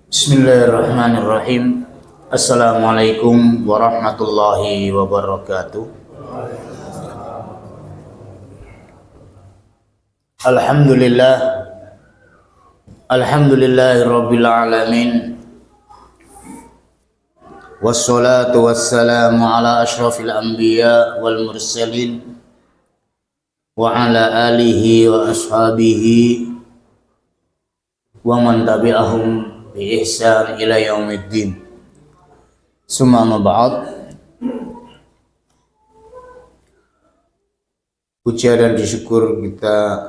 Bismillahirrahmanirrahim. Assalamualaikum warahmatullahi wabarakatuh. Alhamdulillah. Alhamdulillahirabbil alamin. Wassalatu wassalamu ala asyrafil anbiya wal mursalin wa ala alihi wa ashabihi wa man tabi'ahum bi ihsan ila yaumiddin. Summa ma ba'd. Puja dan disyukur kita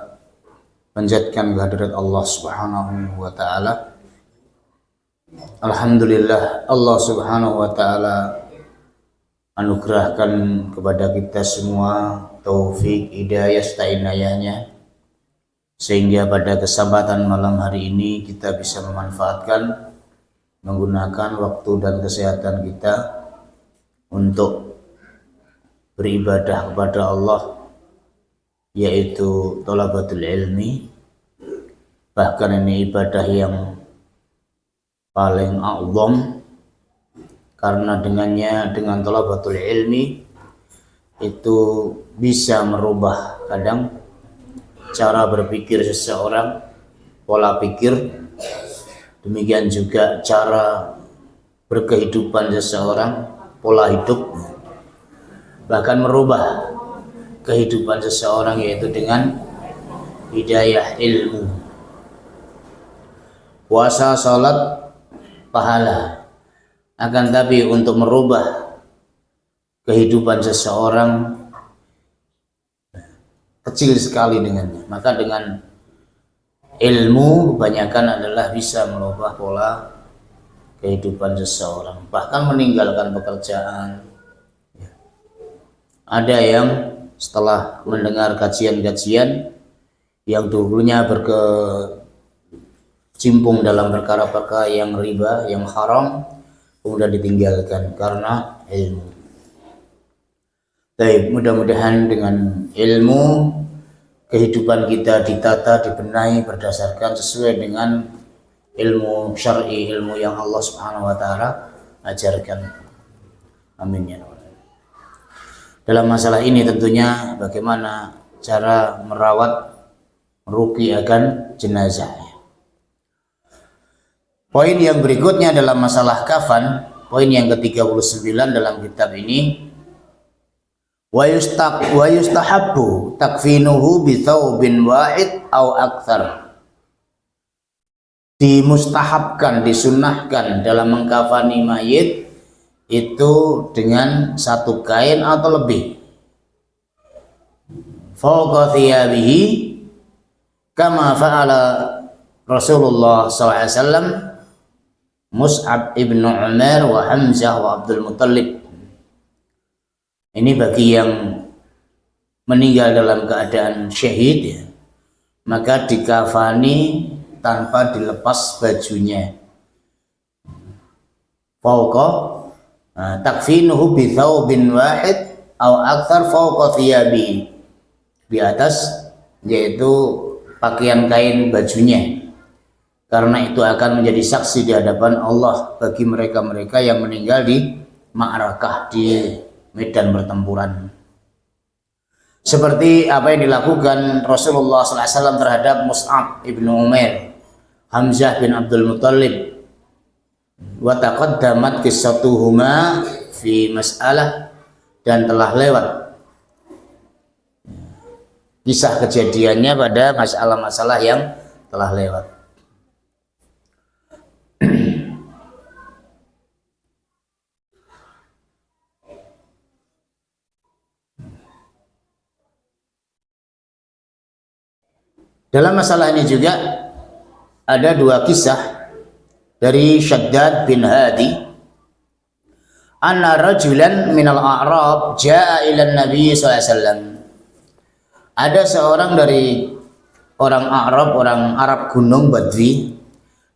panjatkan kehadirat Allah Subhanahu wa taala. Alhamdulillah, Allah Subhanahu wa taala anugerahkan kepada kita semua taufik, hidayah, inayahnya, sehingga pada kesempatan malam hari ini kita bisa memanfaatkan, menggunakan waktu dan kesehatan kita untuk beribadah kepada Allah, yaitu thalabatul ilmi. Bahkan ini ibadah yang paling a'zam, karena dengan thalabatul ilmi itu bisa merubah kadang cara berpikir seseorang, pola pikir, demikian juga cara berkehidupan seseorang, pola hidup, bahkan merubah kehidupan seseorang, yaitu dengan hidayah ilmu. Puasa, salat, pahala. Akan tapi untuk merubah kehidupan seseorang kecil sekali dengannya. Maka dengan ilmu kebanyakan adalah bisa merubah pola kehidupan seseorang, bahkan meninggalkan pekerjaan. Ada yang setelah mendengar kajian-kajian yang dulunya berkecimpung dalam perkara-perkara yang riba, yang haram, kemudian ditinggalkan karena ilmu. Baik, mudah-mudahan dengan ilmu kehidupan kita ditata, dibenahi berdasarkan sesuai dengan ilmu syar'i, ilmu yang Allah Subhanahu wa taala ajarkan. Amin ya rabbal alamin. Dalam masalah ini tentunya bagaimana cara merawat, meruqyahkan jenazah. Poin yang berikutnya dalam masalah kafan, poin yang ke-39 dalam kitab ini, wa yustahabbu takfinuhu bi thawbin wahid aw aktsar. Dimustahabkan, disunnahkan dalam mengkafani mayit itu dengan satu kain atau lebih. Fawqa thiyabihi kama fa'ala Rasulullah SAW, Mus'ab ibn Umair wa Hamzah wa Abdul Muttalib. Ini bagi yang meninggal dalam keadaan syahid, ya, maka dikafani tanpa dilepas bajunya. Fawqa takfinuhu bi thawbin wahid aw aktsar fawqa thiyabi, di atas, yaitu pakaian kain bajunya, karena itu akan menjadi saksi di hadapan Allah bagi mereka-mereka yang meninggal di ma'rakah, di medan pertempuran. Seperti apa yang dilakukan Rasulullah SAW terhadap Mus'ab ibn Umair, Hamzah bin Abdul Muttalib. Wa taqaddamat qissatuhuma fi mas'alah, dan telah lewat kisah kejadiannya pada masalah-masalah yang telah lewat. Dalam masalah ini juga ada dua kisah dari Syaddad bin Hadi. Anna rajulan minal a'rab ja'a ila Nabi SAW. Ada seorang dari orang Arab, orang Arab gunung Badwi,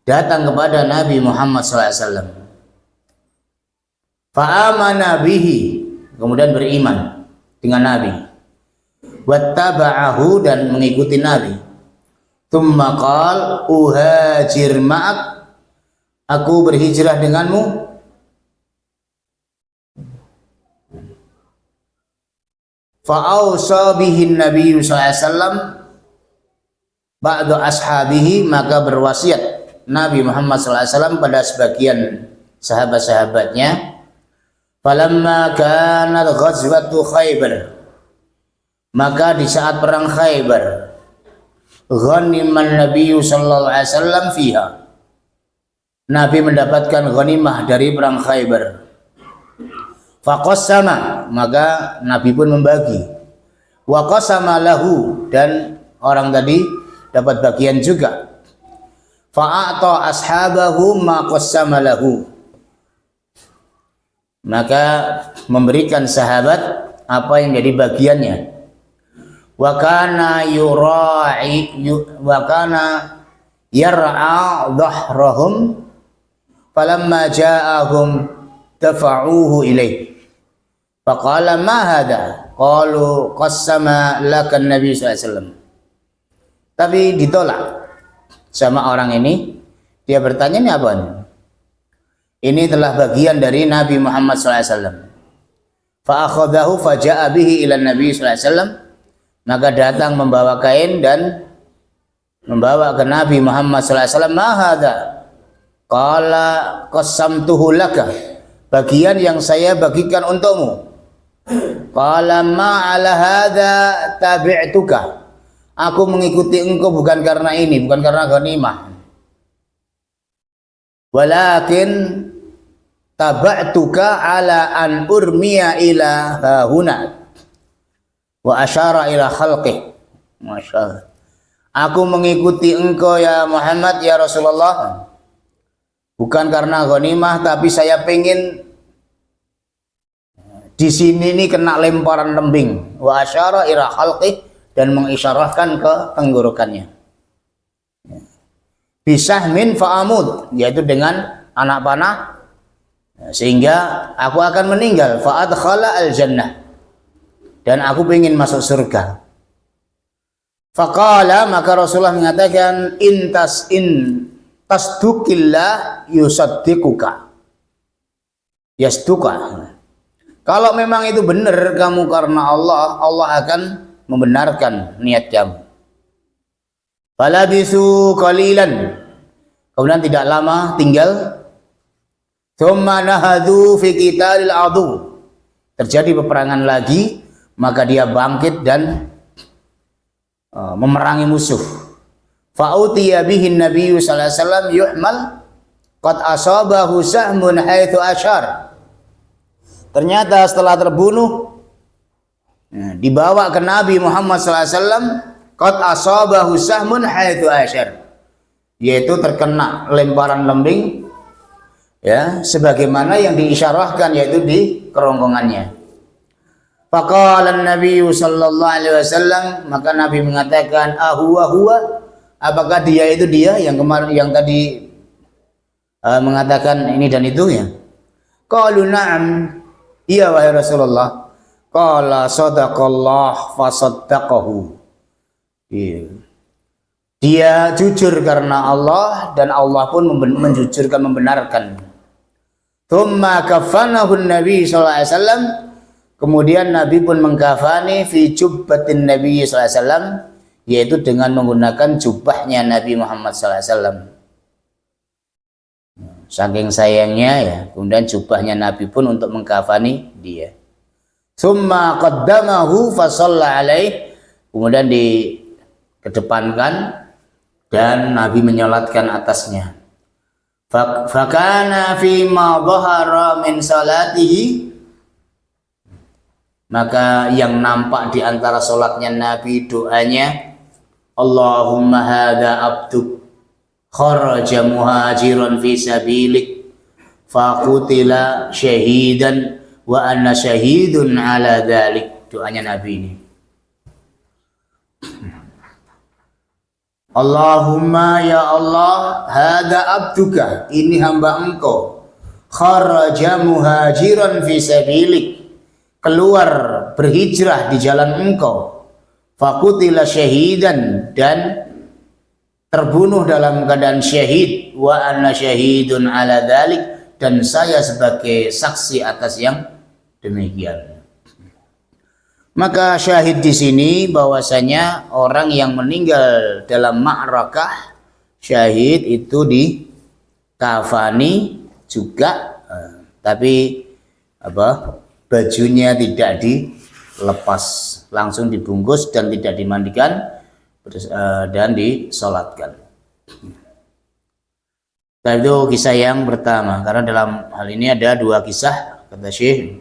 datang kepada Nabi Muhammad SAW. Fa'amana bihi, kemudian beriman dengan Nabi. Wattaba'ahu, dan mengikuti Nabi. Tsumma qal uhajir ma'ak, Aku berhijrah denganmu. Fa'ausa bihin Nabi sallallahu alaihi wasallam ba'du ashabihi, maka berwasiat Nabi Muhammad sallallahu alaihi wasallam pada sebagian sahabat-sahabatnya. Falamma kanat ghazwatu Khaybar, maka di saat perang Khaybar, ghaniman Nabi sallallahu alaihi wasallam fiha, Nabi mendapatkan ghanimah dari perang Khaybar. Faqassama, maka Nabi pun membagi. Wa qasama lahu, dan orang tadi dapat bagian juga. Fa'ata ashabahu ma qassama lahu, maka memberikan sahabat apa yang jadi bagiannya. Wa kana yar'a dhahrahum falamma ja'ahum dafa'uhu ilaih. Faqala ma hadha? Qalu qassama laka Nabi sallallahu alaihi wasallam. Tapi ditolak sama orang ini. Dia bertanya, ini apa ini? Ini telah bagian dari Nabi Muhammad sallallahu alaihi wasallam. Fa akhadahu fa ja'a bihi ila Nabi sallallahu alaihi wasallam. Maka datang membawa kain dan membawa ke Nabi Muhammad sallallahu alaihi wasallam. Ma hadha? Qala qassamtuhu laka. Bagian yang saya bagikan untukmu. Qala ma ala hadza tabi'tuka. Aku mengikuti engkau bukan karena ini, bukan karena ghanimah. Walakin taba'tuka ala an urmiya ila huna. Wa asyara ila khalqih. Masyaallah. Aku mengikuti engkau ya Muhammad ya Rasulullah, bukan karena ghanimah, tapi saya pengen di sini ini kena lemparan lembing. Wa asyara ila khalqih, dan mengisyarahkan ke tenggorokannya. Bisahmin fa'amud, yaitu dengan anak panah, sehingga aku akan meninggal. Fa'adkhala al-jannah, dan aku ingin masuk surga. Faqala, maka Rasulullah mengatakan, in tasdukillah yusaddiquka. Yasduka. Kalau memang itu benar kamu karena Allah, Allah akan membenarkan niat kamu. Falabisu qalilan, kemudian tidak lama tinggal. Tsumma nahadu fi qitalil adu, terjadi peperangan lagi, maka dia bangkit dan memerangi musuh. Fa'utiya bihin Nabi sallallahu alaihi wasallam yuhmal qad asabahu sahmun haitsu asyar. Ternyata setelah terbunuh, dibawa ke Nabi Muhammad sallallahu alaihi wasallam, qad asabahu sahmun haitsu asyar, yaitu terkena lemparan lembing, ya, sebagaimana yang diisyarahkan, yaitu di kerongkongannya. Faqala Nabi sallallahu alaihi wasallam, maka Nabi mengatakan, huwa, apakah dia itu dia yang kemarin yang tadi mengatakan ini dan itu ya? Qalu na'am, iya wahai Rasulullah. Qala sadaqallah fasaddaqahu. Dia jujur karena Allah, dan Allah pun menjujurkan, membenarkan. Tsumma kafanahu Nabi sallallahu alaihi wasallam, kemudian Nabi pun mengkafani fi jubbatin Nabi sallallahu alaihi wasallam, yaitu dengan menggunakan jubahnya Nabi Muhammad sallallahu alaihi wasallam. Saking sayangnya ya, kemudian jubahnya Nabi pun untuk mengkafani dia. Summa qaddamahu fa shalla alaih, kemudian dikedepankan dan Nabi menyolatkan atasnya. Fakana fi ma dhahara min salatihi, maka yang nampak di antara salatnya Nabi, doanya, Allahumma hadza abduk kharaja muhajiran fi sabilik faqutila syahidan wa anna syahidun ala dzalik. Doanya Nabi ini, Allahumma ya Allah, hadza abduka, ini hamba engkau, kharaja muhajiran fi sabilik, keluar berhijrah di jalan engkau, faqutila syahidan, dan terbunuh dalam keadaan syahid, wa anna syahidun ala dzalik, dan saya sebagai saksi atas yang demikian. Maka syahid di sini bahwasanya orang yang meninggal dalam ma'rakah syahid itu dikafani juga, tapi bajunya tidak dilepas, langsung dibungkus dan tidak dimandikan dan disolatkan. Nah, itu kisah yang pertama, karena dalam hal ini ada dua kisah kata Syekh.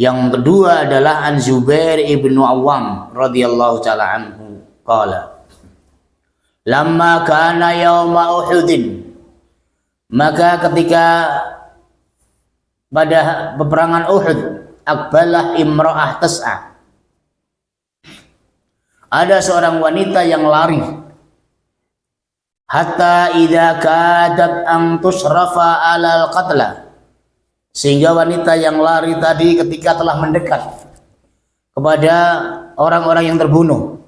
Yang kedua adalah an Zubair ibnu Awam radhiyallahu taala anhu qala lamma kana yauma Uhudin, maka ketika pada peperangan Uhud, akbalah imra'ah tas'a, ada seorang wanita yang lari, hatta idza kadat an tusrafa alal qatla, sehingga wanita yang lari tadi ketika telah mendekat kepada orang-orang yang terbunuh,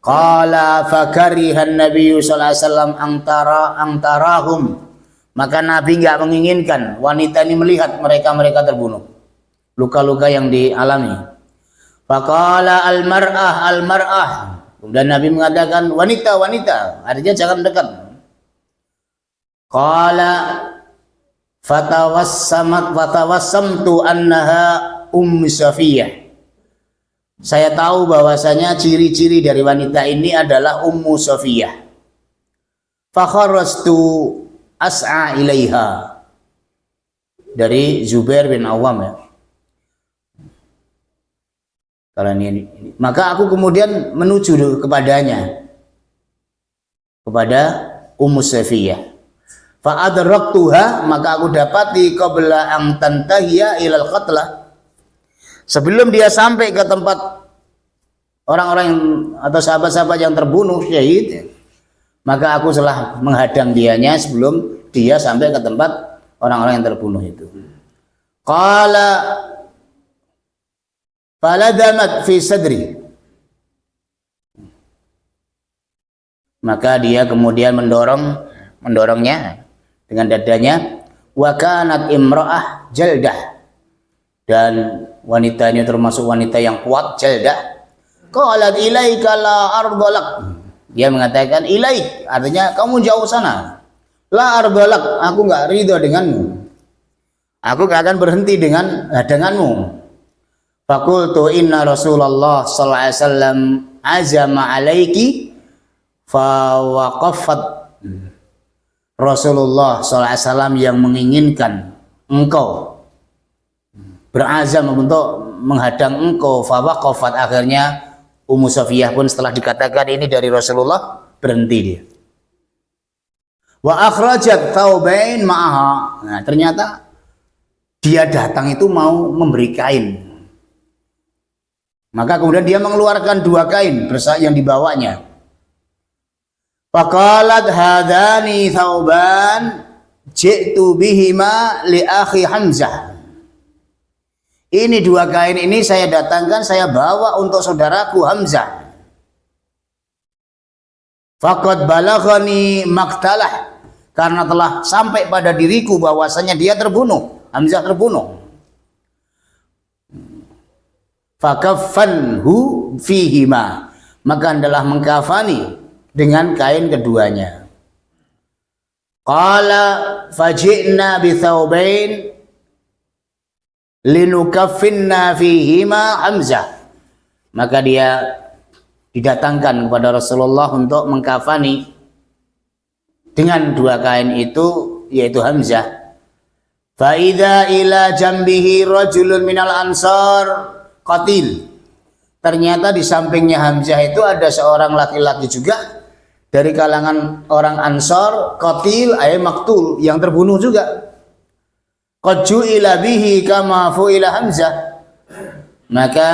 qala fakarihan nabiyyu sallallahu alaihi wasallam antarahum, maka Nabi enggak menginginkan wanita ini melihat mereka terbunuh, luka-luka yang dialami. Faqala al-mar'ah, kemudian Nabi mengatakan wanita, artinya jangan dekat. Qala fatawassamtu annaha Safiyah, saya tahu bahwasanya ciri-ciri dari wanita ini adalah Safiyah. Fakharastu as'a ilaiha, dari Zubair bin Awam ya. Kalau ini, maka aku kemudian menuju kepadanya, kepada Safiyah. Fa adraktuha, maka aku dapati qabla an tantahiya ilal qatlah, sebelum dia sampai ke tempat orang-orang atau sahabat-sahabat yang terbunuh syahid, maka aku telah menghadang dianya sebelum dia sampai ke tempat orang-orang yang terbunuh itu. Qala faladamat fi sadri, maka dia kemudian mendorongnya dengan dadanya. Wa kanat imra'ah jaldah, dan wanita ini termasuk wanita yang kuat, jaldah. Qalat ilaika la ardalak, dia mengatakan ilaik, artinya kamu jauh sana. La ardalak, aku enggak ridho denganmu, aku enggak akan berhenti denganmu. Faqultu inna Rasulullah sallallahu alaihi wasallam azama alaiki fa waqafat, Rasulullah SAW yang menginginkan engkau, berazam untuk menghadang engkau. Fawaqafat, akhirnya Safiyah pun setelah dikatakan ini dari Rasulullah, berhenti dia. Wa akhrajat thawbain ma'aha, nah ternyata dia datang itu mau memberi kain, maka kemudian dia mengeluarkan dua kain yang dibawanya. Faqalat hadani thawban ji'tu bihima li akhi Hamzah, ini dua kain ini saya datangkan, saya bawa untuk saudaraku Hamzah. Faqad balaghani maktalah, karena telah sampai pada diriku bahwasanya dia terbunuh, Hamzah terbunuh. Fakaffanhu fihima, maka adalah mengkafani dengan kain keduanya. Qala faji'na bi thawbain linukaffinna fihima Hamzah, maka dia didatangkan kepada Rasulullah untuk mengkafani dengan dua kain itu, yaitu Hamzah. Fa idza ila jambihi rajulun minal ansar qatil, ternyata di sampingnya Hamzah itu ada seorang laki-laki juga dari kalangan orang Ansor, qatil ay maktul, yang terbunuh juga. Qad ju'ila bihi kama fu'ila Hamzah, maka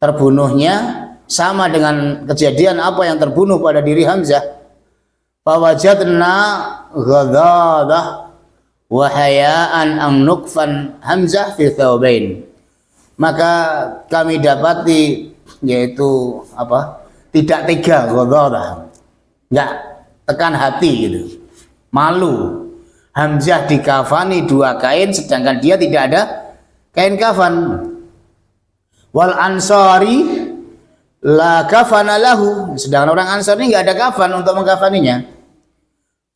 terbunuhnya sama dengan kejadian apa yang terbunuh pada diri Hamzah. Fawajadna ghadadah wa hayaan an nukfan Hamzah fi thawbain, maka kami dapati yaitu tidak tega, ghadadah nggak tekan hati gitu, malu. Hamzah dikafani 2 kain sedangkan dia tidak ada kain kafan. Wal ansari la kafana lahu, sedangkan orang Ansar ini nggak ada kafan untuk mengkafaninya.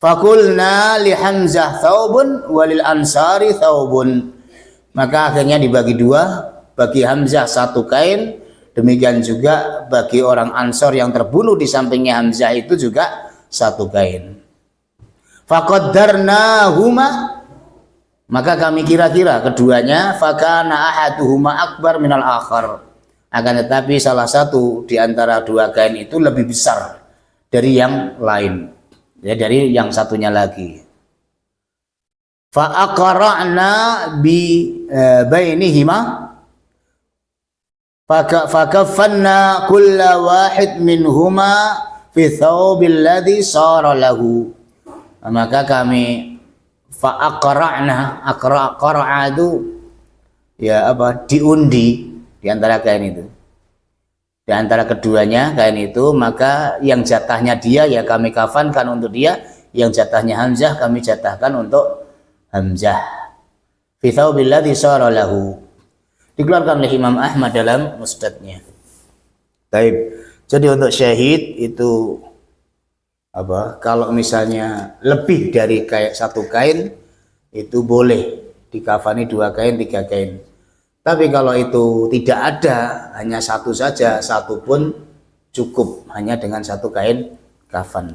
Fakulna li Hamzah thawbun walil ansari thawbun, maka akhirnya dibagi 2, bagi Hamzah 1 kain, demikian juga bagi orang Ansor yang terbunuh di sampingnya Hamzah itu juga 1 kain. Faqaddarnahuma, maka kami kira-kira keduanya, fakana ahaduhuma akbar minal akhar, akan tetapi salah satu di antara 2 kain itu lebih besar dari yang lain, ya, dari yang satunya lagi. Fa aqra'na bi bainihima fakaffanna kulla wahid minhuma fi thawbil ladzi sara lahu, maka kami fa'aqra'na, aqra'a itu ya apa, diundi di antara kain itu, di antara keduanya kain itu, maka yang jatahnya dia ya kami kafankan untuk dia, yang jatahnya Hamzah kami jatahkan untuk Hamzah. Fi thawbil ladzi sara lahu, dikeluarkan oleh Imam Ahmad dalam musnadnya. Baik. Jadi untuk syahid itu apa, kalau misalnya lebih dari kayak 1 kain itu boleh dikafani 2 kain 3 kain, tapi kalau itu tidak ada, hanya 1 saja, 1 pun cukup hanya dengan 1 kain kafan.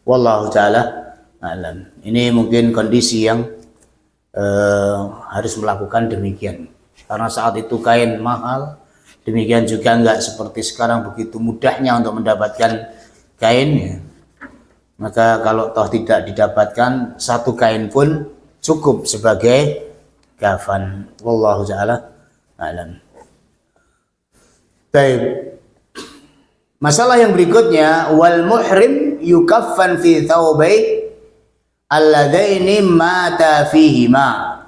Wallahu ta'ala alam. Ini mungkin kondisi yang harus melakukan demikian, karena saat itu kain mahal, demikian juga enggak seperti sekarang begitu mudahnya untuk mendapatkan kain, maka kalau toh tidak didapatkan 1 kain pun cukup sebagai kafan. Wallahu ta'ala alam. Baik. Masalah yang berikutnya, wal muhrim yukaffan fi thawbai alladzaini mata fihima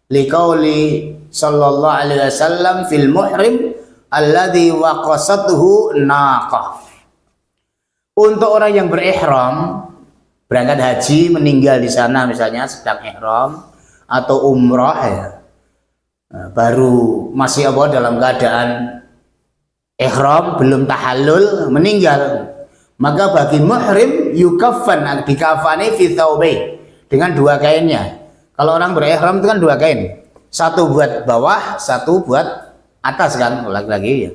liqauli sallallahu alaihi wasallam fil muhrim alladzi waqasatuhu naqah. Untuk orang yang berihram berangkat haji, meninggal di sana misalnya sedang ihram atau umrah ya, baru masih apa, dalam keadaan ihram belum tahallul meninggal, maka bagi muhrim yukaffan, dikafani fi thawbai dengan 2 kainnya. Kalau orang berihram itu kan 2 kain, 1 buat bawah, 1 buat atas kan, lagi-lagi ya.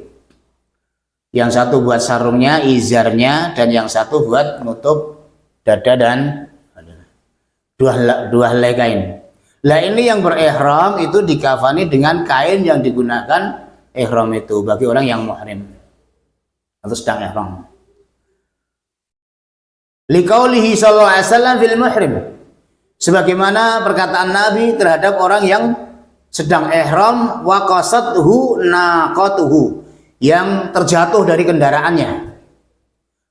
Yang 1 buat sarungnya, izarnya, dan yang 1 buat nutup dada dan 2 helai kain. Lah ini yang berihram itu dikafani dengan kain yang digunakan ihram itu bagi orang yang muhrim atau sedang ihram. Liqaulihi sallallahu alaihi wasallam fil muhrim, sebagaimana perkataan Nabi terhadap orang yang sedang ihram, waqasathu naqatuhu, yang terjatuh dari kendaraannya.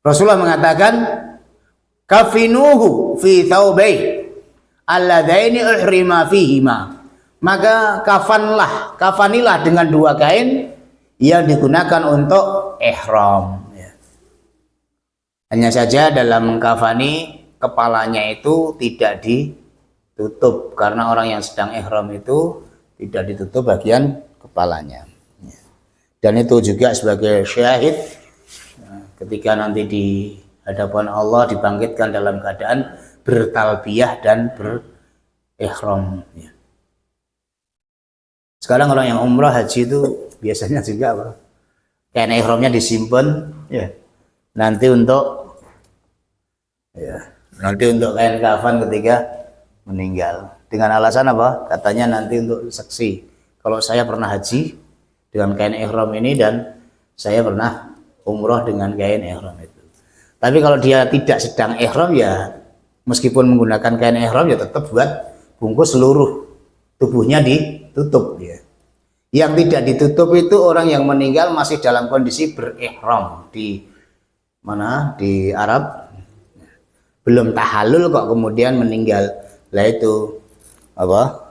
Rasulullah mengatakan, kafinuhu fi thawbai alladzaini uhrima fihima, maka kafanilah dengan 2 kain yang digunakan untuk ihram. Hanya saja dalam mengkafani kepalanya itu tidak ditutup, karena orang yang sedang ihram itu tidak ditutup bagian kepalanya. Dan itu juga sebagai syahid ketika nanti di hadapan Allah dibangkitkan dalam keadaan bertalbiyah dan berihram. Sekarang orang yang umrah haji itu biasanya juga apa, kain ihramnya disimpan ya, nanti untuk kain kafan ketika meninggal, dengan alasan apa? Katanya nanti untuk saksi, kalau saya pernah haji dengan kain ihram ini dan saya pernah umroh dengan kain ihram itu. Tapi kalau dia tidak sedang ihram ya, meskipun menggunakan kain ihram ya tetap buat bungkus seluruh tubuhnya ditutup ya. Yang tidak ditutup itu orang yang meninggal masih dalam kondisi berihram di mana, di Arab, belum tahallul kok kemudian meninggal. Lah itu apa?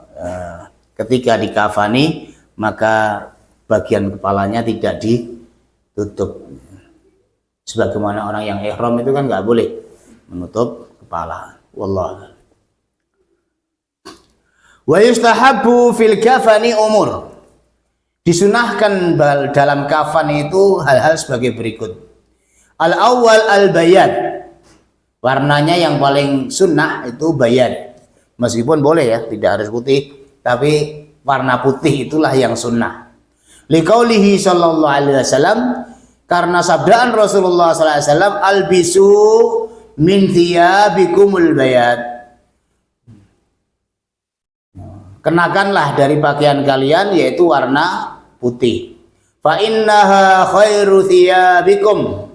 Ketika dikafani maka bagian kepalanya tidak ditutup. Sebagaimana orang yang ihram itu kan nggak boleh menutup kepala. Wallahu. Wa yustahabbu fil kafani umur. Disunahkan dalam kafan itu hal-hal sebagai berikut. Al-awwal al-bayad. Warnanya yang paling sunnah itu bayad. Meskipun boleh ya, tidak harus putih, tapi warna putih itulah yang sunnah. Liqaulihi sallallahu alaihi wasallam, karena sabdaan Rasulullah sallallahu alaihi wasallam, albisu min thiyabikumul bayad. Kenakanlah dari pakaian kalian yaitu warna putih. Fa innaha khairu thiyabikum.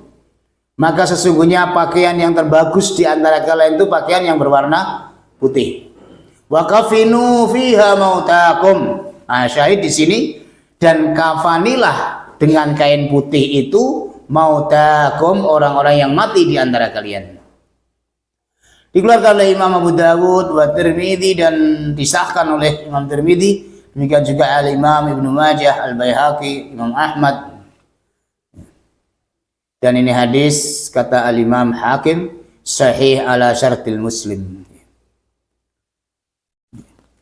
Maka sesungguhnya pakaian yang terbagus di antara kalian itu pakaian yang berwarna putih. Wa kafinu fiha mautakum. Nah, syahid di sini, dan kafanilah dengan kain putih itu mautakum, orang-orang yang mati di antara kalian. Dikeluarkan oleh Imam Abu Dawud wa Tirmidzi dan disahkan oleh Imam Tirmidzi, demikian juga Al-Imam Ibnu Majah, Al-Baihaqi, Imam Ahmad. Dan ini hadis kata Al-Imam Hakim sahih ala syartil Muslim.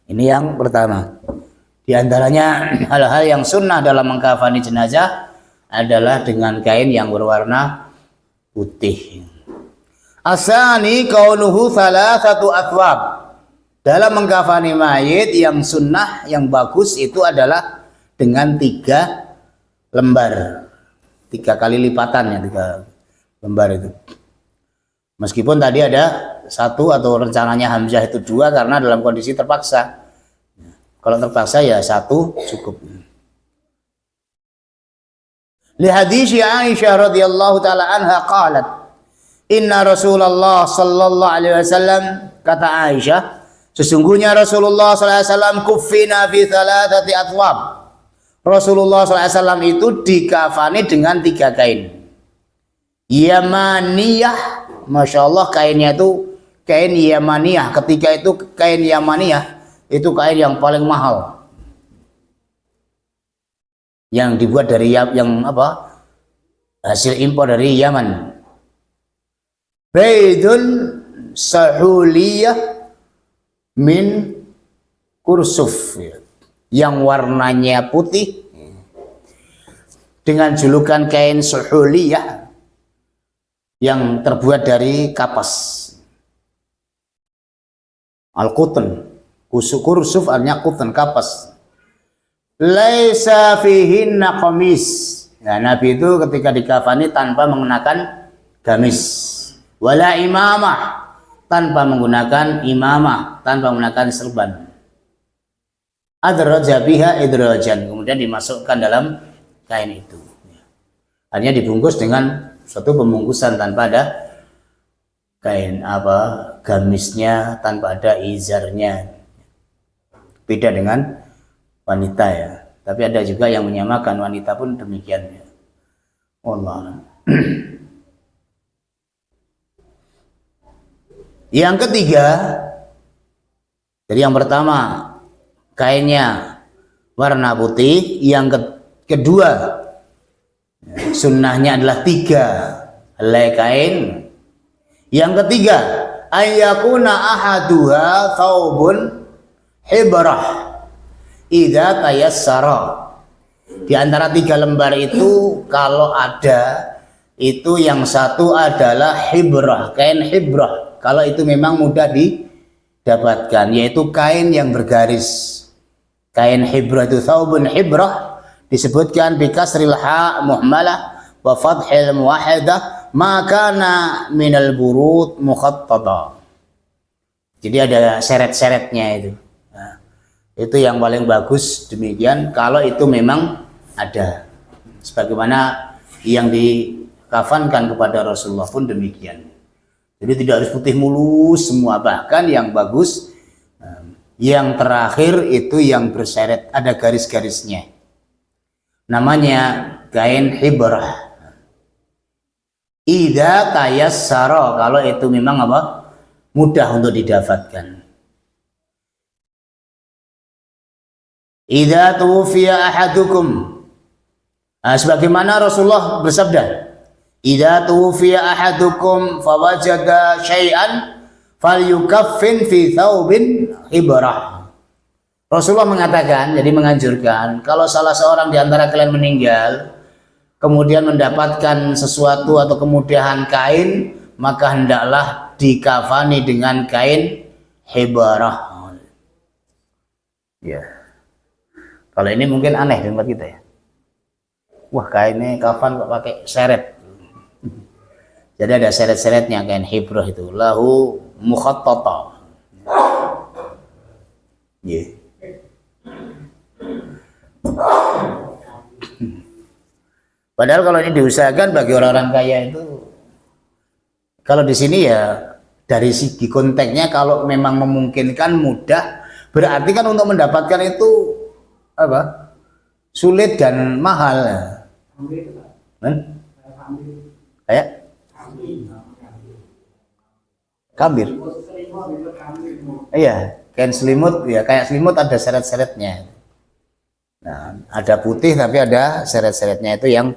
Ini yang pertama. Di antaranya hal-hal yang sunnah dalam mengkafani jenazah adalah dengan kain yang berwarna putih. Asani kaunuhu salasatu athwab. Dalam mengkafani mayit yang sunnah, yang bagus itu adalah dengan 3 lembar. 3 kali lipatan ya, 3 lembar itu. Meskipun tadi ada 1 atau rencananya Hamzah itu 2 karena dalam kondisi terpaksa. Kalau terpaksa ya 1 cukup. Li hadis Aisyah radhiyallahu taala anha qalat, inna Rasulullah sallallahu alaihi wasallam, kata Aisyah, sesungguhnya Rasulullah sallallahu alaihi wasallam kuffina fi thalathati athwab. Rasulullah sallallahu alaihi wasallam itu dikafani dengan 3 kain. Yamaniyah, Masya Allah, kainnya itu kain Yamaniyah. Ketika itu kain Yamaniyah itu kain yang paling mahal, yang dibuat dari yang apa, hasil impor dari Yaman. Baydun sahuliyah min kursuf, yang warnanya putih dengan julukan kain suhuliyah yang terbuat dari kapas. Al-qutn, kursuf artinya qutn, kapas. Laisa fihinna qamis. Nah, Nabi itu ketika dikafani tanpa mengenakan gamis. Wala imamah, tanpa menggunakan imamah, tanpa menggunakan serban. Adraja biha idrajan, kemudian dimasukkan dalam kain itu. Artinya dibungkus dengan suatu pembungkusan tanpa ada kain gamisnya, tanpa ada izarnya. Beda dengan wanita ya. Tapi ada juga yang menyamakan, wanita pun demikian ya. Allah. Yang ketiga, jadi yang pertama kainnya warna putih, yang kedua sunnahnya adalah 3 helai kain. Yang ketiga, ayyakuna ahaduha thawbun hibrah idza tayassara. Di antara 3 lembar itu kalau ada itu yang satu adalah hibrah, kain hibrah. Kalau itu memang mudah didapatkan, yaitu kain yang bergaris. Kain hibrah itu thawbun hibrah disebutkan bi kasril ha muhmalah wa fathil muwahhadah makana minal burud mukhattada. Jadi ada seret-seretnya itu. Nah, itu yang paling bagus demikian kalau itu memang ada. Sebagaimana yang dikafankan kepada Rasulullah pun demikian. Jadi tidak harus putih mulus semua, bahkan yang bagus yang terakhir itu yang berseret, ada garis-garisnya. Namanya kain hibrah. Idza tayassara, kalau itu memang mudah untuk didapatkan. Idza tuwfiya ahadukum. Nah, sebagaimana Rasulullah bersabda, idza tuwfiya ahadukum fawajada syai'an falyukaffin fi thawbin hibrah. Rasulullah mengatakan, jadi menganjurkan, kalau salah seorang di antara kalian meninggal kemudian mendapatkan sesuatu atau kemudahan kain, maka hendaklah dikafani dengan kain hibrah. Ya. Kalau ini mungkin aneh di tempat kita ya. Wah, kainnya kafan kok pakai seret. Jadi ada seret-seretnya kain hibrah itu. Lahu mukhattata. Yeah. Padahal kalau ini diusahakan bagi orang-orang kaya itu, kalau di sini ya dari segi konteksnya kalau memang memungkinkan mudah, berarti kan untuk mendapatkan itu apa? Sulit dan mahal. Kayak kambir. Iya, kain selimut ya, kayak selimut ada seret-seretnya. Nah, ada putih tapi ada seret-seretnya itu yang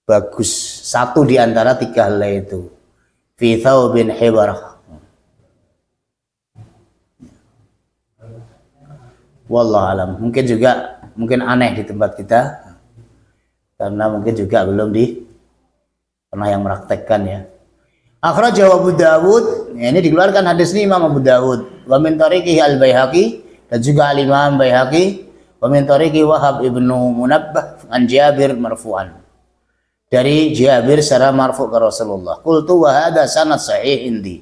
bagus. Satu di antara tiga hal itu. Fi thawbin hibrah. Wallahu alam. Mungkin aneh di tempat kita karena mungkin juga belum pernah yang meraktekkan ya. Akhrajahu Abu Dawud, ya, ini dikeluarkan hadis ini Imam Abu Dawud. Wa min tariqihi al-Baihaqi, dan juga al-Imam Baihaqi. Wa min tariqi Wahab ibnu Munabbah an Jabir marfu'an. Dari Jabir secara marfu' ke Rasulullah. Qultu wa hadha sanad sahih indi.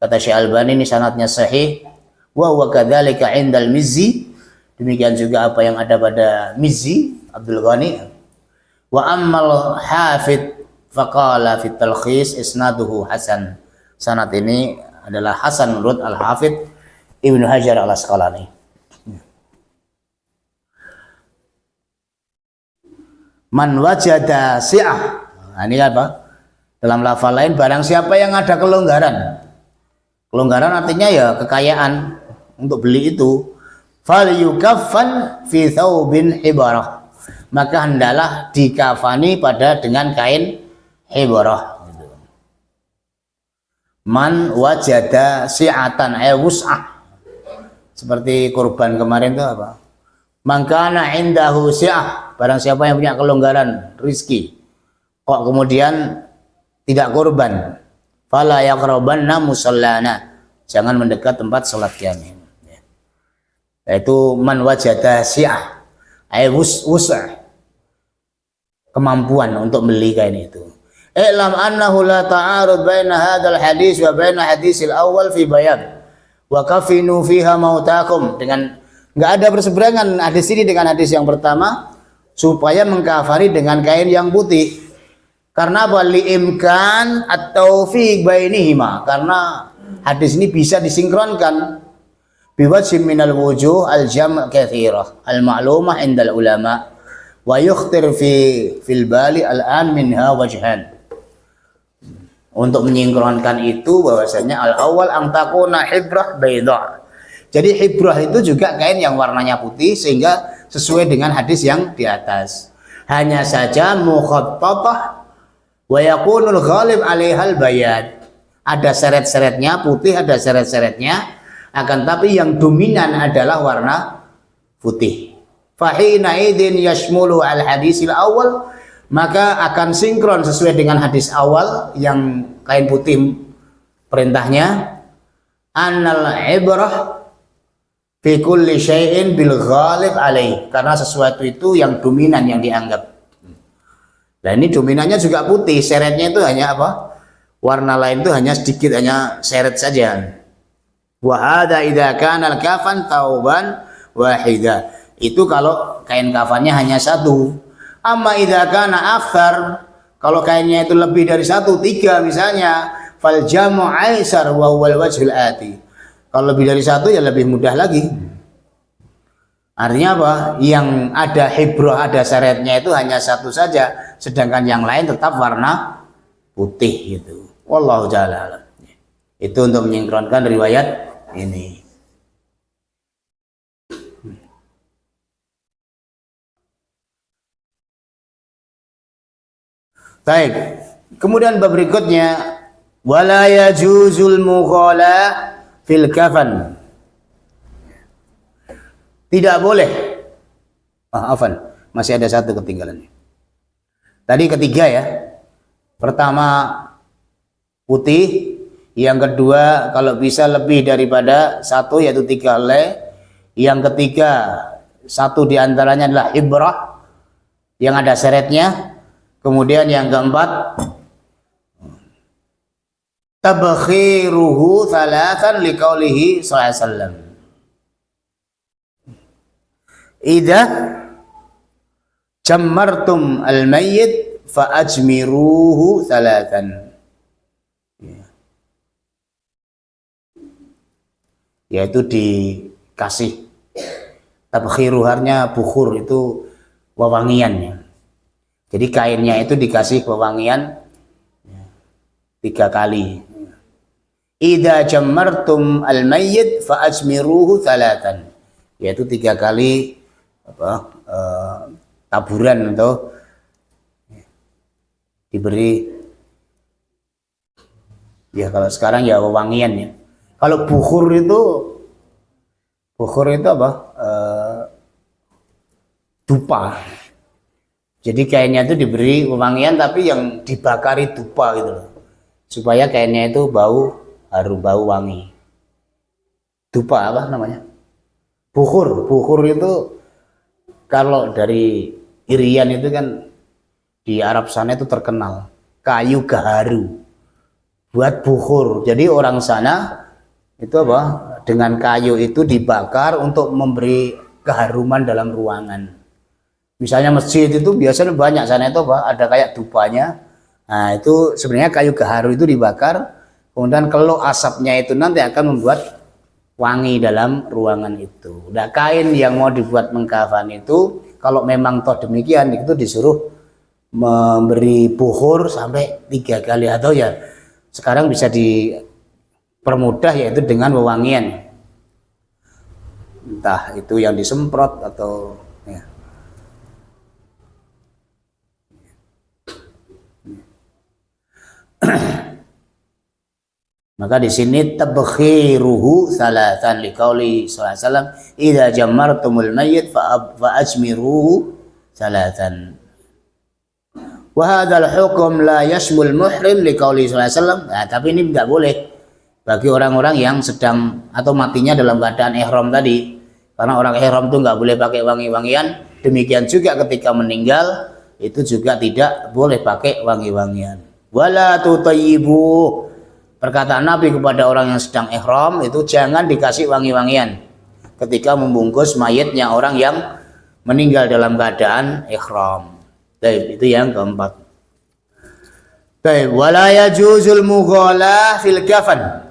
Kata Syekh Albani ini sanadnya sahih. Wa huwa kadzalika 'indal Mizzi. Demikian juga apa yang ada pada Mizzi Abdul Ghani. Wa ammal Hafidh faqala fit talkhis isnaduhu hasan. Sanad ini adalah hasan menurut Al-Hafidh Ibnu Hajar Al-Asqalani. Man wajada si'ah. Nah, ini apa? Dalam lafal lain, barang siapa yang ada kelonggaran. Kelonggaran artinya ya kekayaan untuk beli itu. Fal yukaffan fi thawbin hibarah. Maka hendaklah dikafani dengan kain hibrah. Man wajada si'atan ay wus'ah. Seperti kurban kemarin itu apa? Man kana indahu si'ah. Barang siapa yang punya kelonggaran rizki, kok kemudian tidak kurban, fala yaqrabanna musallana. Jangan mendekat tempat salat kami. Yaitu man wajada si'ah ay wus'ah. Kemampuan untuk beli kain itu. I'lam annahu la ta'arud baina hadzal hadis wa baina hadisil awal fi bayan wa kafinu fiha mautakum. Dengan enggak ada berseberangan hadis ini dengan hadis yang pertama supaya mengkafani dengan kain yang putih. Karena apa? Li'imkan at-taufiq bainihima. Karena hadis ini bisa disinkronkan biwajhin minal wujuh al-jam' katsirah al-ma'lumah indal ulama wa yukhtir fil bali al-an minha wajhan. Untuk menyinkronkan itu bahwasanya al-awwal ang takuna hibrah bayda. Jadi hibrah itu juga kain yang warnanya putih sehingga sesuai dengan hadis yang di atas. Hanya saja mukhattatah wa yakunul ghalib 'alaihal bayad. Ada seret-seretnya putih, ada seret-seretnya, akan tapi yang dominan adalah warna putih. Fahina idin yashmulu al hadisil awal, maka akan sinkron sesuai dengan hadis awal yang kain putih perintahnya. Annal ibrah fi kulli syai'in bil ghalib alaih, karena sesuatu itu yang dominan yang dianggap. Nah ini dominannya juga putih, seretnya itu hanya apa? Warna lain itu hanya sedikit, hanya seret saja. Wa hadza idza kana al-kafan tauban wahida. Itu kalau kain kafannya hanya satu. Amma idza kana akthar, kalau kainnya itu lebih dari satu, tiga misalnya, fal jamu aisar wa huwal wajhul ati. Kalau lebih dari satu ya lebih mudah lagi. Artinya apa? Yang ada hibrah, ada syaratnya itu hanya satu saja, sedangkan yang lain tetap warna putih gitu. Wallahu ta'ala. Itu untuk menyinkronkan riwayat ini. Baik. Kemudian bab berikutnya wala yajuzul mughala fil kafan. Tidak boleh. Afan, masih ada satu ketinggalan. Tadi ketiga ya. Pertama putih, yang kedua kalau bisa lebih daripada satu yaitu 3 helai. Yang ketiga satu diantaranya adalah ibrah yang ada seretnya. Kemudian yang keempat tabkhiruhu thalathan liqaulihi sallallahu alaihi wasallam. Idza jammartum al-mayyit fa ajmiruhu thalathan. Yaitu dikasih tabkhiruharnya bukhur itu wewangian. Jadi kainnya itu dikasih wewangian 3 kali. Idza jammartum al-mayyit fa ajmiruhu thalathan. Yaitu 3 kali taburan atau diberi ya, kalau sekarang ya wewangian ya. Kalau bukhur itu apa? Dupa. Jadi kainnya itu diberi wewangian tapi yang dibakari dupa gitu loh. Supaya kainnya itu bau harum, bau wangi. Dupa apa namanya? Bukhur. Bukhur itu kalau dari Irian itu kan di Arab sana itu terkenal kayu gaharu buat bukhur. Jadi orang sana itu apa? Dengan kayu itu dibakar untuk memberi keharuman dalam ruangan. Misalnya masjid itu biasanya banyak sana itu apa? Ada kayak dupanya. Nah, itu sebenarnya kayu gaharu itu dibakar, kemudian kalau asapnya itu nanti akan membuat wangi dalam ruangan itu. Nah, kain yang mau dibuat mengkafan itu kalau memang toh demikian itu disuruh memberi bukhur sampai 3 kali atau ya sekarang bisa dipermudah yaitu dengan wewangian. Entah itu yang disemprot atau ya. Maka di sini tabkhiruhu thalathan liqauli sallallahu alaihi wasallam idza jammartumul mayyit fa ajmiruhu thalathan. Wa hadzal hukm la yashmul muhrim liqauli sallallahu alaihi wasallam. Nah, tapi ini enggak boleh bagi orang-orang yang sedang atau matinya dalam keadaan ihram tadi. Karena orang ihram itu enggak boleh pakai wangi-wangian. Demikian juga ketika meninggal itu juga tidak boleh pakai wangi-wangian. Wala tutayyibu. Perkataan Nabi kepada orang yang sedang ihram itu jangan dikasih wangi-wangian ketika membungkus mayitnya orang yang meninggal dalam keadaan ihram. Baik, itu yang keempat. Baik, wala yajuzul mughalah fil kafan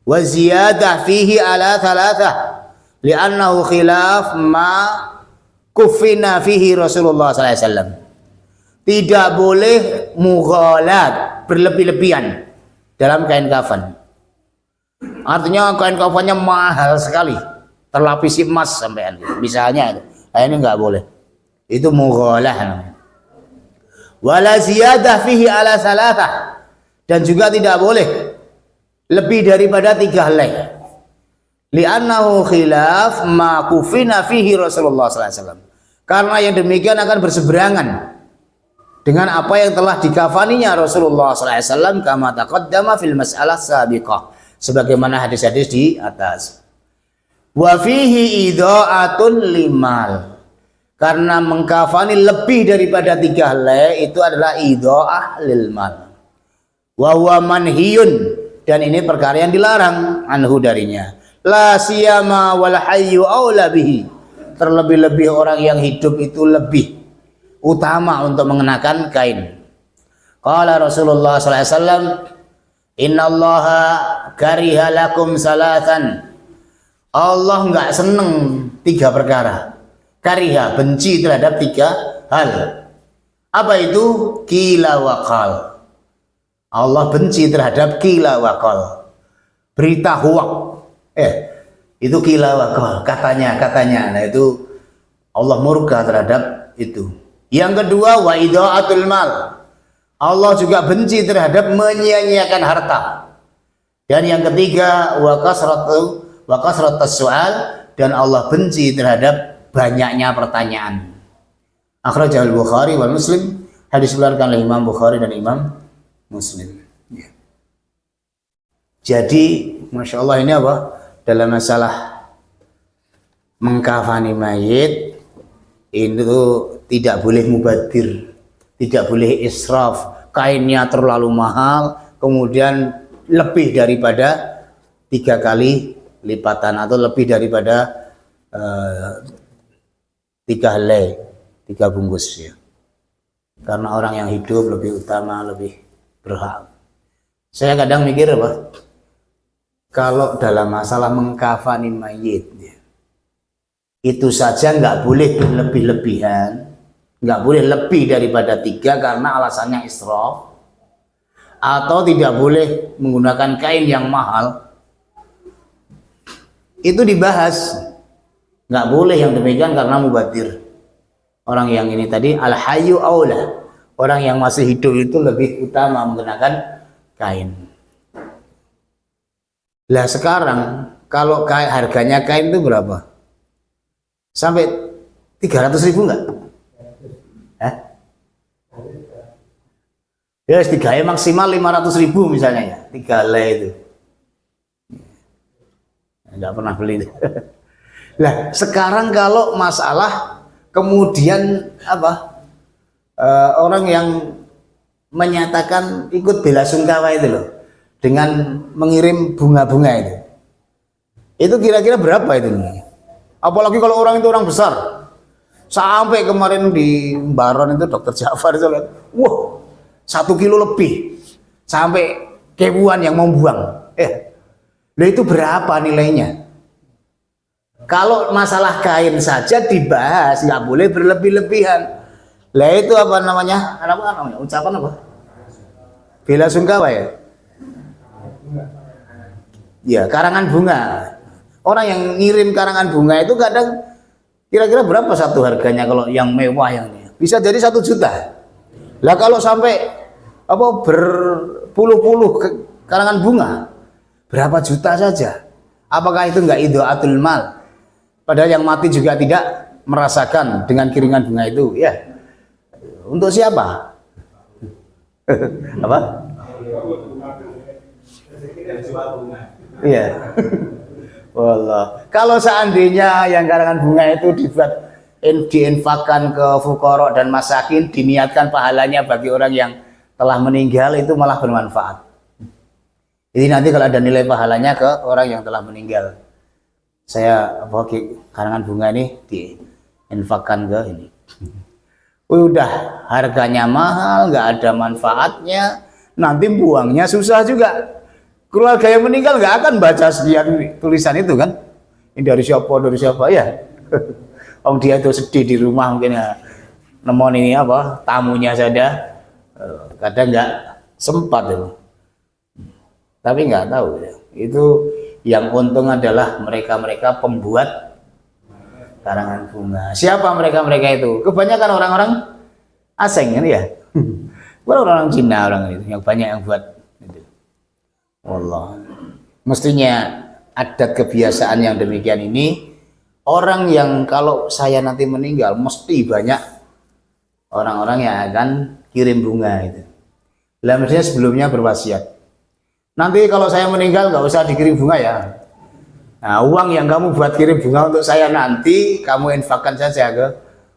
wa ziyadah fihi ala thalathah li'annahu khilaf ma kufina fihi Rasulullah sallallahu alaihi wasallam. Tidak boleh mughalat, berlebih-lebihan dalam kain kafan. Artinya kain kafannya mahal sekali, terlapisi emas sampean. Misalnya itu. Nah, ini enggak boleh. Itu mughalah namanya. Wala ziyadah fihi ala salatah, dan juga tidak boleh lebih daripada 3 helai. Li'annahu khilaf ma kufina fihi Rasulullah sallallahu alaihi wasallam. Karena yang demikian akan berseberangan dengan apa yang telah dikafaninya Rasulullah sallallahu alaihi wasallam kama taqaddama fil mas'alah sabiqah, sebagaimana hadis-hadis di atas. Wa fihi idha'atun limal, karena mengkafani lebih daripada 3 helai itu adalah idha'ah lil mal. Wa huwa manhiyun, dan ini perkara yang dilarang anhu darinya. La siyama wal hayyu aula bihi, terlebih-lebih orang yang hidup itu lebih utama untuk mengenakan kain. Qala Rasulullah sallallahu alaihi wasallam, innallaha kariha lakum salatan. Allah enggak seneng 3 perkara. Kariha, benci terhadap 3 hal. Apa itu? Qila wa qal. Allah benci terhadap qila wa qal. Berita hoak. Itu qila wa qal, katanya. Nah, itu Allah murka terhadap itu. Yang kedua wa idha'atul mal, Allah juga benci terhadap menyia-nyiakan harta. Dan yang ketiga, wa kasratus su'al, dan Allah benci terhadap banyaknya pertanyaan. Akhrajahul Bukhari wal Muslim, hadis dikeluarkan oleh Imam Bukhari dan Imam Muslim. Ya. Jadi, masya Allah, ini apa? Dalam masalah mengkafani mayit itu tidak boleh mubadir, tidak boleh israf, kainnya terlalu mahal, kemudian lebih daripada 3 kali lipatan atau lebih daripada 3 helai, 3 bungkus ya. Karena orang yang hidup lebih utama, lebih berhak. Saya kadang mikir apa? Kalau dalam masalah mengkafani mayit ya, itu saja nggak boleh berlebih-lebihan, nggak boleh lebih daripada 3 karena alasannya israf, atau tidak boleh menggunakan kain yang mahal. Itu dibahas, nggak boleh yang demikian karena mubadir. Orang yang ini tadi al-hayyu aula, orang yang masih hidup itu lebih utama menggunakan kain. Lah sekarang kalau harganya kain itu berapa? Sampai 300.000 enggak? Ya, 3 maksimal 500.000 misalnya ya, 3 helai itu. Enggak pernah beli. Lah, sekarang kalau masalah kemudian apa? Orang yang menyatakan ikut bela sungkawa itu loh, dengan mengirim bunga-bunga itu. Itu kira-kira berapa itu? Apalagi kalau orang itu orang besar. Sampai kemarin di Baron itu Dokter Jafar itu lihat, wah, 1 kilo lebih, sampai kebuan yang mau buang. Lah itu berapa nilainya? Kalau masalah kain saja dibahas, nggak boleh berlebih-lebihan. Lah itu apa namanya? Apa namanya? Ucapan apa? Bela sungkawa ya? Ya, karangan bunga. Orang yang ngirim karangan bunga itu kadang kira-kira berapa satu harganya kalau yang mewah yang ini? Bisa jadi 1 juta. Lah kalau sampai apa berpuluh-puluh karangan bunga, berapa juta saja? Apakah itu enggak idhaatul mal? Padahal yang mati juga tidak merasakan dengan kiringan bunga itu, ya. Untuk siapa? Apa? Iya. Wallah. Kalau seandainya yang karangan bunga itu dibuat diinfakkan ke fuqara dan masakin, diniatkan pahalanya bagi orang yang telah meninggal, itu malah bermanfaat. Jadi nanti kalau ada nilai pahalanya ke orang yang telah meninggal, saya karangan bunga ini diinfakkan ke ini. Udah harganya mahal, nggak ada manfaatnya, nanti buangnya susah juga. Keluarga yang meninggal nggak akan baca sekian tulisan itu kan? Ini dari siapa ya? Om dia itu sedih di rumah mungkin ya, nemon ini apa tamunya saja, kadang nggak sempat itu. Tapi nggak tahu ya. Itu yang untung adalah mereka pembuat karangan bunga. Siapa mereka itu? Kebanyakan orang-orang asing kan ya? Bukan orang-orang Cina orang itu yang banyak yang buat. Allah, mestinya adat kebiasaan yang demikian ini, orang yang kalau saya nanti meninggal mesti banyak orang-orang yang akan kirim bunga itu. Lah mestinya sebelumnya berwasiat, nanti kalau saya meninggal nggak usah dikirim bunga ya. Nah, uang yang kamu buat kirim bunga untuk saya nanti kamu infakkan saja ke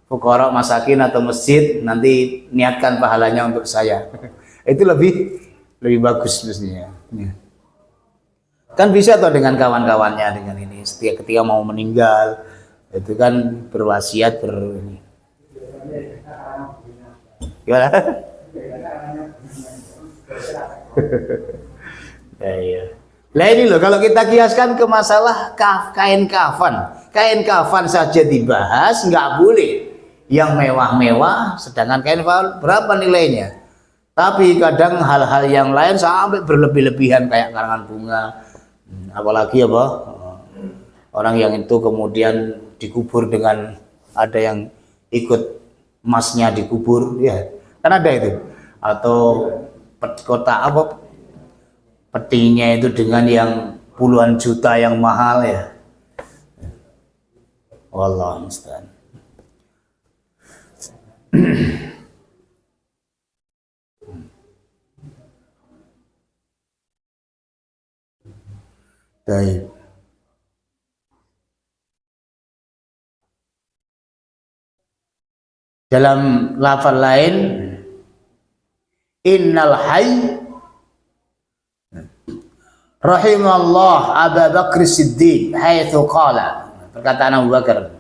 fuqara, masakin atau masjid, nanti niatkan pahalanya untuk saya. Itu lebih bagus mestinya. Ya. Kan bisa toh dengan kawan-kawannya dengan ini setiap ketika mau meninggal itu kan berwasiat ini. Gimana? Ya. Lah ini loh kalau kita kiaskan ke masalah kain kafan saja dibahas nggak boleh yang mewah-mewah, sedangkan kain kafan berapa nilainya? Tapi kadang hal-hal yang lain sampai berlebih-lebihan kayak karangan bunga, apalagi apa orang yang itu kemudian dikubur dengan ada yang ikut emasnya dikubur, ya kan ada itu, atau kotak apa petinya itu dengan yang puluhan juta yang mahal ya. Wallahu musta'an. Baik. Dalam lafal lain, innal hayy rahimallah Abu Bakr Siddiq haitsu qala, perkataan Abu Bakar,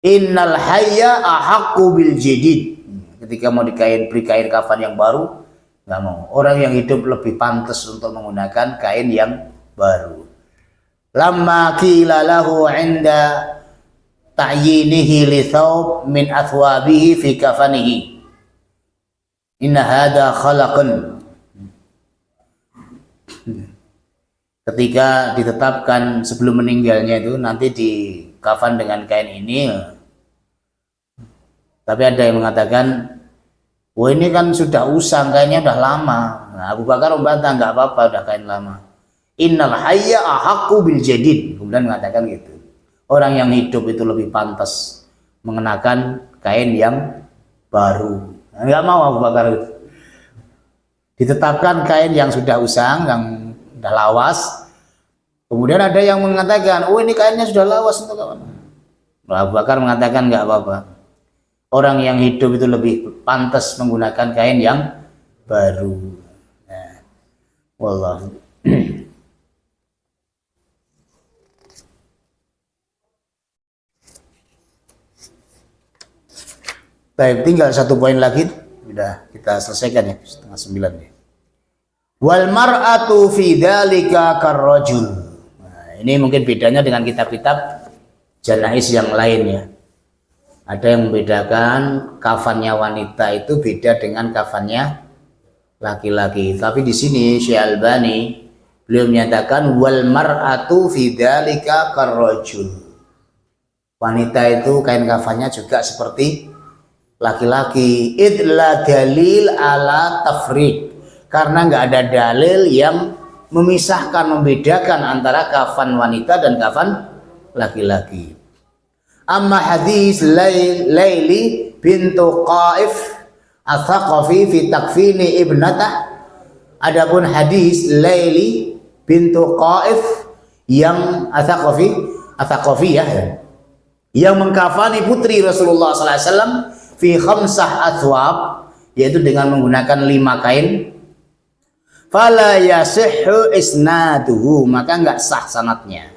innal hayya ahaqqu bil jadid, ketika mau beri kain kafan yang baru nggak mau. Orang yang hidup lebih pantas untuk menggunakan kain yang baru. Lamma qila lahu 'inda ta'yinihi li thawb min athwabihi fi kafanihi inna hadha khalaqan, ketika ditetapkan sebelum meninggalnya itu nanti di kafan dengan kain ini, tapi ada yang mengatakan, wah ini kan sudah usang, kainnya udah lama. Nah, Abu Bakar membantah, nggak apa-apa, udah kain lama. Innal hayya ahaqqu bil jadid, kemudian mengatakan gitu, orang yang hidup itu lebih pantas mengenakan kain yang baru. Nah, nggak mau Abu Bakar itu. Ditetapkan kain yang sudah usang, yang sudah lawas. Kemudian ada yang mengatakan, oh ini kainnya sudah lawas untuk kawan. Abu Bakar mengatakan nggak apa-apa. Orang yang hidup itu lebih pantas menggunakan kain yang baru. Nah, wallah. Baik, tinggal satu poin lagi, sudah kita selesaikan ya, 8:30 ya. Wal mar'atu fi dzalika karrajul. Nah, ini mungkin bedanya dengan kitab-kitab janais yang lain ya. Ada yang membedakan kafannya wanita itu beda dengan kafannya laki-laki. Tapi di sini Syekh Albani beliau menyatakan wal mar'atu fi dzalika karrajul. Wanita itu kain kafannya juga seperti laki-laki. Idla dalil ala tafriq, karena nggak ada dalil yang memisahkan, membedakan antara kafan wanita dan kafan laki-laki. Amma hadis Laili bintu Qaif Ats-Tsaqafi fi takfini ibnatah, adapun hadis Laili bintu Qaif yang Ats-Tsaqafiyah yang mengkafani putri Rasulullah SAW fi khamsah athwab, yaitu dengan menggunakan 5 kain, fala yasihhu isnaduhu, maka enggak sah sanadnya,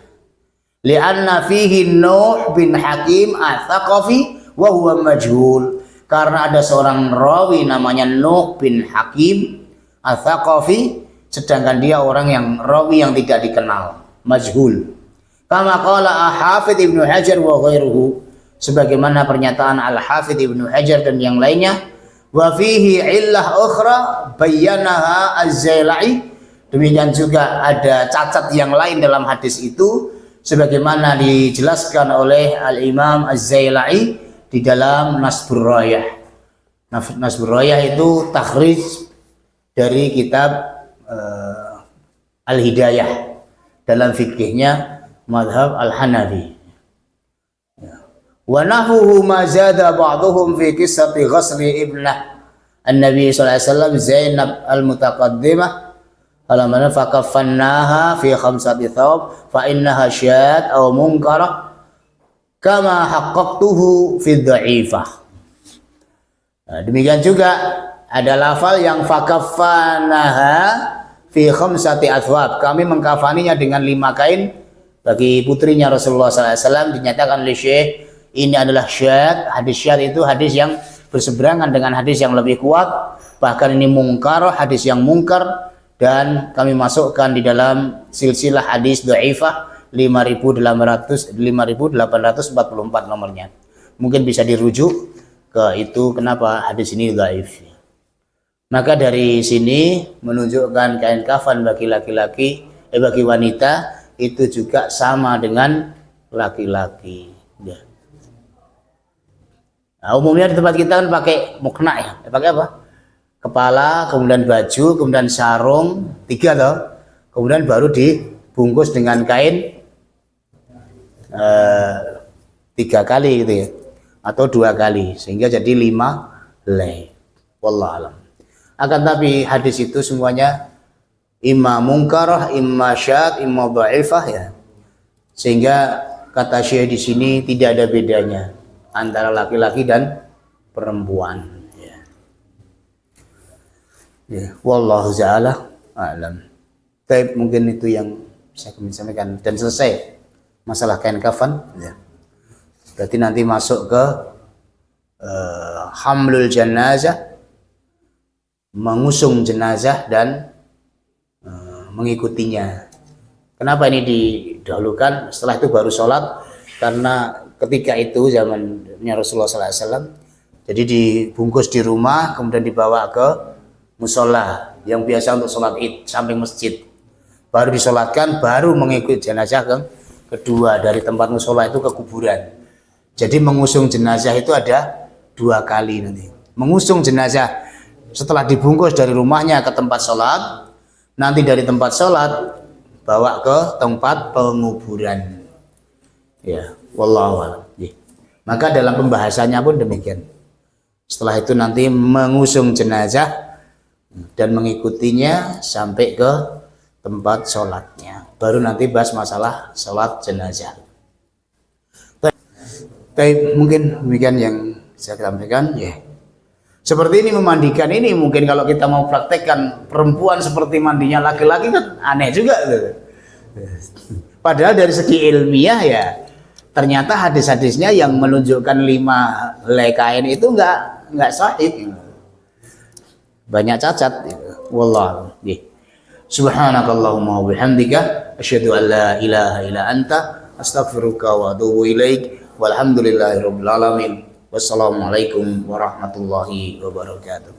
li'anna fihi Nuh bin Hakim Ats-Tsaqafi wa huwa majhul, karena ada seorang rawi namanya Nuh bin Hakim Ats-Tsaqafi, sedangkan dia orang yang rawi yang tidak dikenal, majhul. Kama qala Hafidz Ibnu Hajar wa ghairuhu, sebagaimana pernyataan Al-Hafidz Ibnu Hajar dan yang lainnya. Wa fihi illah ukhra bayyanaha Az-Zailai, demikian juga ada cacat yang lain dalam hadis itu sebagaimana dijelaskan oleh Al-Imam Az-Zailai di dalam Nasbur Rayah. Nasbur Rayah itu takhrij dari kitab Al-Hidayah dalam fikihnya mazhab Al-Hanafi. Wa nahuhu ma zada ba'dhum fi qissati ghasli ibnah an-nabi sallallahu alaihi wasallam Zainab al-mutaqaddimah falamma fakaffannaha fi khamsati thawb fa innaha syad aw munkarah kama haqqaqtuhu fi dha'ifah. Nah, demikian juga ada lafal yang fakaffanaha fi khamsati athwab, kami mengkafaninya dengan 5 kain bagi putrinya Rasulullah sallallahu alaihi wasallam. Dinyatakan oleh Syekh ini adalah syad. Hadis syad itu hadis yang berseberangan dengan hadis yang lebih kuat, bahkan ini mungkar, hadis yang mungkar, dan kami masukkan di dalam silsilah hadis dhaifah 5844 nomornya. Mungkin bisa dirujuk ke itu kenapa hadis ini dhaif. Maka dari sini menunjukkan kain kafan bagi laki-laki, bagi wanita itu juga sama dengan laki-laki ya. Nah, umumnya di tempat kita kan pakai mukena ya. Pakai apa? Kepala, kemudian baju, kemudian sarung, 3 toh. Kemudian baru dibungkus dengan kain 3 kali gitu ya. Atau 2 kali sehingga jadi 5 helai. Wallahualam. Akan tapi hadis itu semuanya imma munkarah, imma syadz, imma dhaifah ya. Sehingga kata Syekh di sini tidak ada bedanya antara laki-laki dan perempuan. Ya. Ya. Wallahu ta'ala a'lam. Tapi mungkin itu yang saya ingin sampaikan dan selesai masalah kain kafan. Ya. Berarti nanti masuk ke hamlul jenazah, mengusung jenazah dan mengikutinya. Kenapa ini didahulukan? Setelah itu baru sholat, karena ketika itu zamannya Rasulullah SAW, jadi dibungkus di rumah, kemudian dibawa ke musola yang biasa untuk sholat id samping masjid. Baru disolatkan, baru mengikuti jenazah kedua dari tempat musola itu ke kuburan. Jadi mengusung jenazah itu ada 2 kali nanti. Mengusung jenazah setelah dibungkus dari rumahnya ke tempat sholat, nanti dari tempat sholat bawa ke tempat penguburan. Ya, wallahu a'lam. Maka dalam pembahasannya pun demikian. Setelah itu nanti mengusung jenazah dan mengikutinya sampai ke tempat sholatnya. Baru nanti bahas masalah sholat jenazah. Tapi mungkin demikian yang saya sampaikan ya. Seperti ini memandikan ini mungkin kalau kita mau praktekkan perempuan seperti mandinya laki-laki kan aneh juga gitu. Padahal dari segi ilmiah ya ternyata hadis-hadisnya yang menunjukkan 5 helai kain itu enggak sahih. Banyak cacat gitu. Wallahu a'lam. Subhanakallahumma wa bihamdika asyhadu an la ilaha illa anta astaghfiruka wa atubu ilaik. Walhamdulillahirabbil alamin. Wassalamualaikum warahmatullahi wabarakatuh.